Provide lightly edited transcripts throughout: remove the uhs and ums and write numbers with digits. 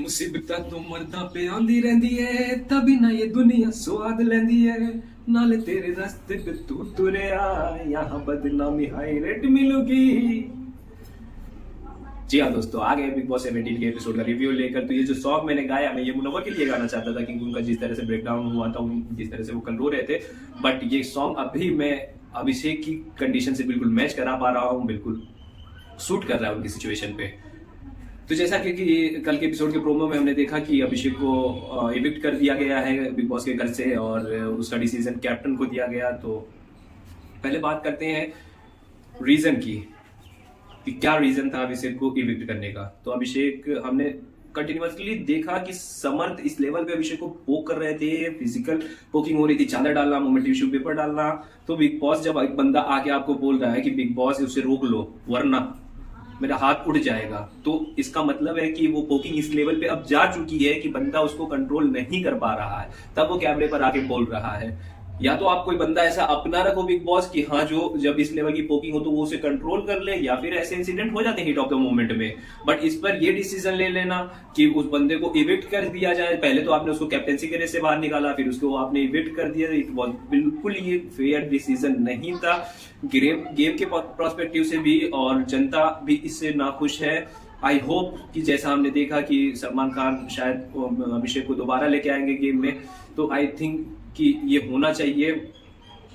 मुसीबतां तो मर्दां पे आंदी रहिंदी है, तभी ना ये दुनिया स्वाद लेंदी है। नाले तेरे रास्ते पे तू तुरया, यहाँ बदनामी हाई रेट मिलूगी। जी हाँ दोस्तों, आ गए बिग बॉस 17 के एपिसोड का रिव्यू लेकर। तो ये जो सॉन्ग मैंने गाया, मैं ये मुनव्वर के लिए गाना चाहता था, क्योंकि उनका जिस तरह से ब्रेकडाउन हुआ था, जिस तरह से वो कल रो रहे थे, बट ये सॉन्ग अभी मैं अभिषेक की कंडीशन से बिल्कुल मैच करा पा रहा हूँ, बिल्कुल सूट कर रहा है उनकी सिचुएशन पे। तो जैसा कि कल के एपिसोड के प्रोमो में हमने देखा कि अभिषेक को इविक्ट कर दिया गया है बिग बॉस के घर से, और उसका डिसीजन कैप्टन को दिया गया। तो पहले बात करते हैं रीजन की, कि क्या रीजन था अभिषेक को इविक्ट करने का। तो अभिषेक, हमने कंटिन्यूअसली देखा कि समर्थ इस लेवल पे अभिषेक को पोक कर रहे थे, फिजिकल पोकिंग हो रही थी, चादर डालना, मोमेंट टिश्यू पेपर डालना। तो बिग बॉस जब एक बंदा आके आपको बोल रहा है कि बिग बॉस उसे रोक लो वरना मेरा हाथ उड़ जाएगा, तो इसका मतलब है कि वो पोकिंग इस लेवल पे अब जा चुकी है कि बंदा उसको कंट्रोल नहीं कर पा रहा है, तब वो कैमरे पर आके बोल रहा है। या तो आप कोई बंदा ऐसा अपना रखो बिग बॉस की हाँ, जो जब इस लेवल की पोकिंग हो तो वो उसे कंट्रोल कर ले, या फिर ऐसे इंसिडेंट हो जाते हैं हिट ऑफ द मोमेंट में। बट इस पर ये डिसीजन ले लेना कि उस बंदे को इविक्ट कर दिया जाए। पहले तो आपने उसको कैप्टेंसी के रेस से बाहर निकाला, फिर उसको आपने इविक्ट कर दिया। बिल्कुल ये फेयर डिसीजन नहीं था गेम के प्रोस्पेक्टिव से भी, और जनता भी इससे नाखुश है। आई होप कि जैसा हमने देखा कि सलमान खान शायद अभिषेक को दोबारा लेके आएंगे गेम में, तो आई थिंक कि ये होना चाहिए।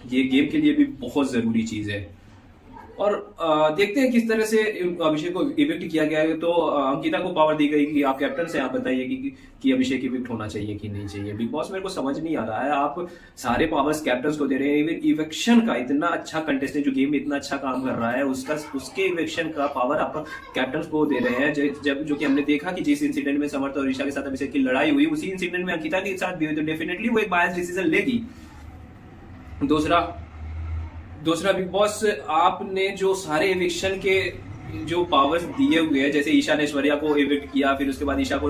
ये गेम के लिए भी बहुत जरूरी चीज है। और देखते हैं किस तरह से अभिषेक को इविक्ट किया गया है। तो अंकिता को पावर दी गई कि आप कैप्टन से आप बताइए कि अभिषेक इविक्ट होना चाहिए कि नहीं चाहिए। बिग बॉस मेरे को समझ नहीं आ रहा है, आप सारे पावर्स कैप्टन को दे रहे हैं। इवन इवेक्शन का इतना अच्छा कंटेस्टेंट जो गेम में इतना अच्छा काम कर रहा है, उसके इवेक्शन का पावर आप कैप्टन को दे रहे हैं। जब जो कि हमने देखा कि जिस इंसिडेंट में समर्थ और ईशा के साथ अभिषेक की लड़ाई हुई, उसी इंसिडेंट में अंकिता के साथ भी हुई, तो डेफिनेटली वो एक बायस डिसीजन लेगी। दूसरा बिग बॉस, आपने जो सारे इविक्शन के जो पावर्स दिए हुए हैं, जैसे ईशा ने ऐश्वर्या को इविक्ट किया, फिर उसके बाद ईशा को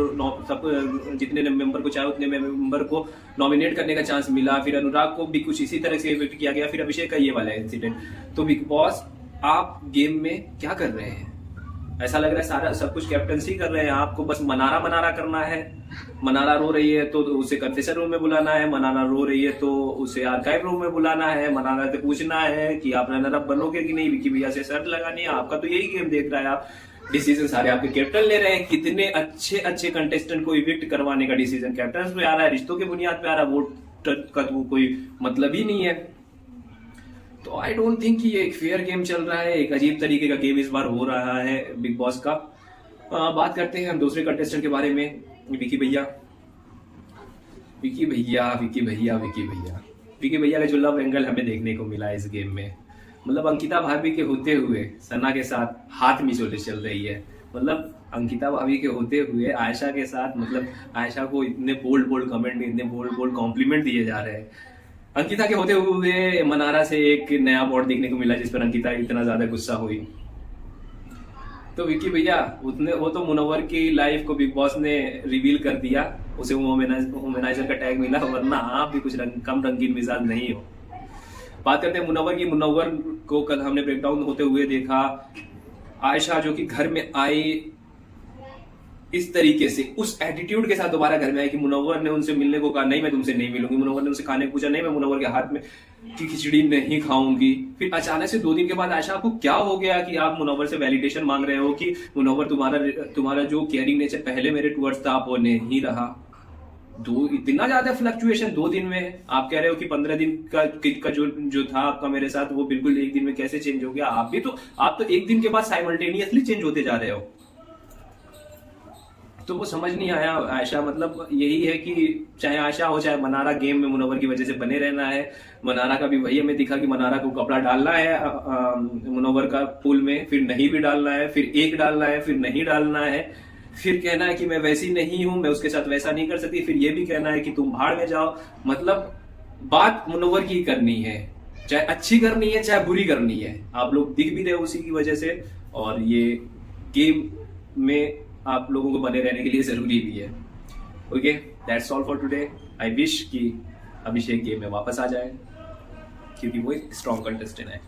सब जितने मेंबर को चाहे उतने मेंबर को नॉमिनेट करने का चांस मिला, फिर अनुराग को भी कुछ इसी तरह से इविक्ट किया गया, फिर अभिषेक का ये वाला इंसिडेंट। तो बिग बॉस आप गेम में क्या कर रहे हैं? ऐसा लग रहा है सारा सब कुछ कैप्टनसी कर रहे हैं, आपको बस मनारा करना है। मनारा रो रही है तो उसे कन्फेशन रूम में बुलाना है, मनारा रो रही है तो उसे आर्काइव रूम में बुलाना है, मनारा से पूछना है कि आप रनर अप बनोगे कि नहीं, विकी भैया से शर्त लगानी है। आपका तो यही गेम देख रहा है, आप डिसीजन सारे आपके कैप्टन ले रहे हैं। कितने अच्छे अच्छे कंटेस्टेंट को इविक्ट करवाने का डिसीजन कैप्टन पे आ रहा है, रिश्तों के बुनियाद पे आ रहा है, वोट का तो कोई मतलब ही नहीं है। तो आई डोंट थिंक कि ये एक फेयर गेम चल रहा है, एक अजीब तरीके का गेम इस बार हो रहा है बिग बॉस का। बात करते हैं हम दूसरे कंटेस्टेंट के बारे में, विकी भैया का जो लव एंगल हमें देखने को मिला इस गेम में, मतलब अंकिता भाभी के होते हुए सना के साथ हाथ मिचोले चल रही है। मतलब अंकिता भाभी के होते हुए आयशा के साथ, मतलब आयशा को इतने बोल्ड कमेंट, इतने बोल्ड कॉम्प्लीमेंट दिए जा रहे हैं। अंकिता के होते हुए मनारा से एक नया बॉर्ड देखने को मिला जिस पर अंकिता इतना ज्यादा गुस्सा हुई। तो विकी भैया वो तो मुनव्वर की लाइफ को बिग बॉस ने रिवील कर दिया, उसे वुमेनाइजर का टैग मिला, वरना आप भी कुछ कम रंगीन मिजाज नहीं हो। बात करते हैं मुनव्वर की। मुनव्वर को कल हमने ब्रेकडाउन होते हुए देखा। आयशा जो कि घर में आई इस तरीके से, उस एटीट्यूड के साथ दोबारा घर में आई कि मुनव्वर ने उनसे मिलने को कहा, नहीं मैं तुमसे नहीं मिलूंगी। मुनव्वर ने उनसे खाने को पूछा, नहीं मैं मुनव्वर के हाथ में की खिचड़ी नहीं खाऊंगी। फिर अचानक से 2 दिन के बाद आयशा आपको क्या हो गया कि आप मुनव्वर से वैलिडेशन मांग रहे हो कि मुनव्वर तुम्हारा जो केयरिंग नेचर पहले मेरे टुवर्ड्स था वो नहीं रहा। इतना ज्यादा फ्लक्चुएशन 2 दिन में। आप कह रहे हो कि 15 दिन का जो था आपका मेरे साथ, वो बिल्कुल 1 दिन में कैसे चेंज हो गया? आप तो 1 दिन के बाद साइमल्टेनियसली चेंज होते जा रहे हो। तो वो समझ नहीं आया आयशा। मतलब यही है कि चाहे आयशा हो चाहे मनारा, गेम में मुनव्वर की वजह से बने रहना है। मनारा का भी वही हमें दिखा कि मनारा को कपड़ा डालना है मुनव्वर का पूल में, फिर नहीं भी डालना है, फिर एक डालना है, फिर नहीं डालना है, फिर कहना है कि मैं वैसी नहीं हूं, मैं उसके साथ वैसा नहीं कर सकती, फिर ये भी कहना है कि तुम भाड़ में जाओ। मतलब बात मुनव्वर की करनी है, चाहे अच्छी करनी है चाहे बुरी करनी है। आप लोग दिख भी रहे हो उसी की वजह से, और ये गेम में आप लोगों को बने रहने के लिए जरूरी भी है। Okay, that's all for today. I wish कि अभिषेक गेम में वापस आ जाए, क्योंकि वो एक स्ट्रॉन्ग कंटेस्टेंट है।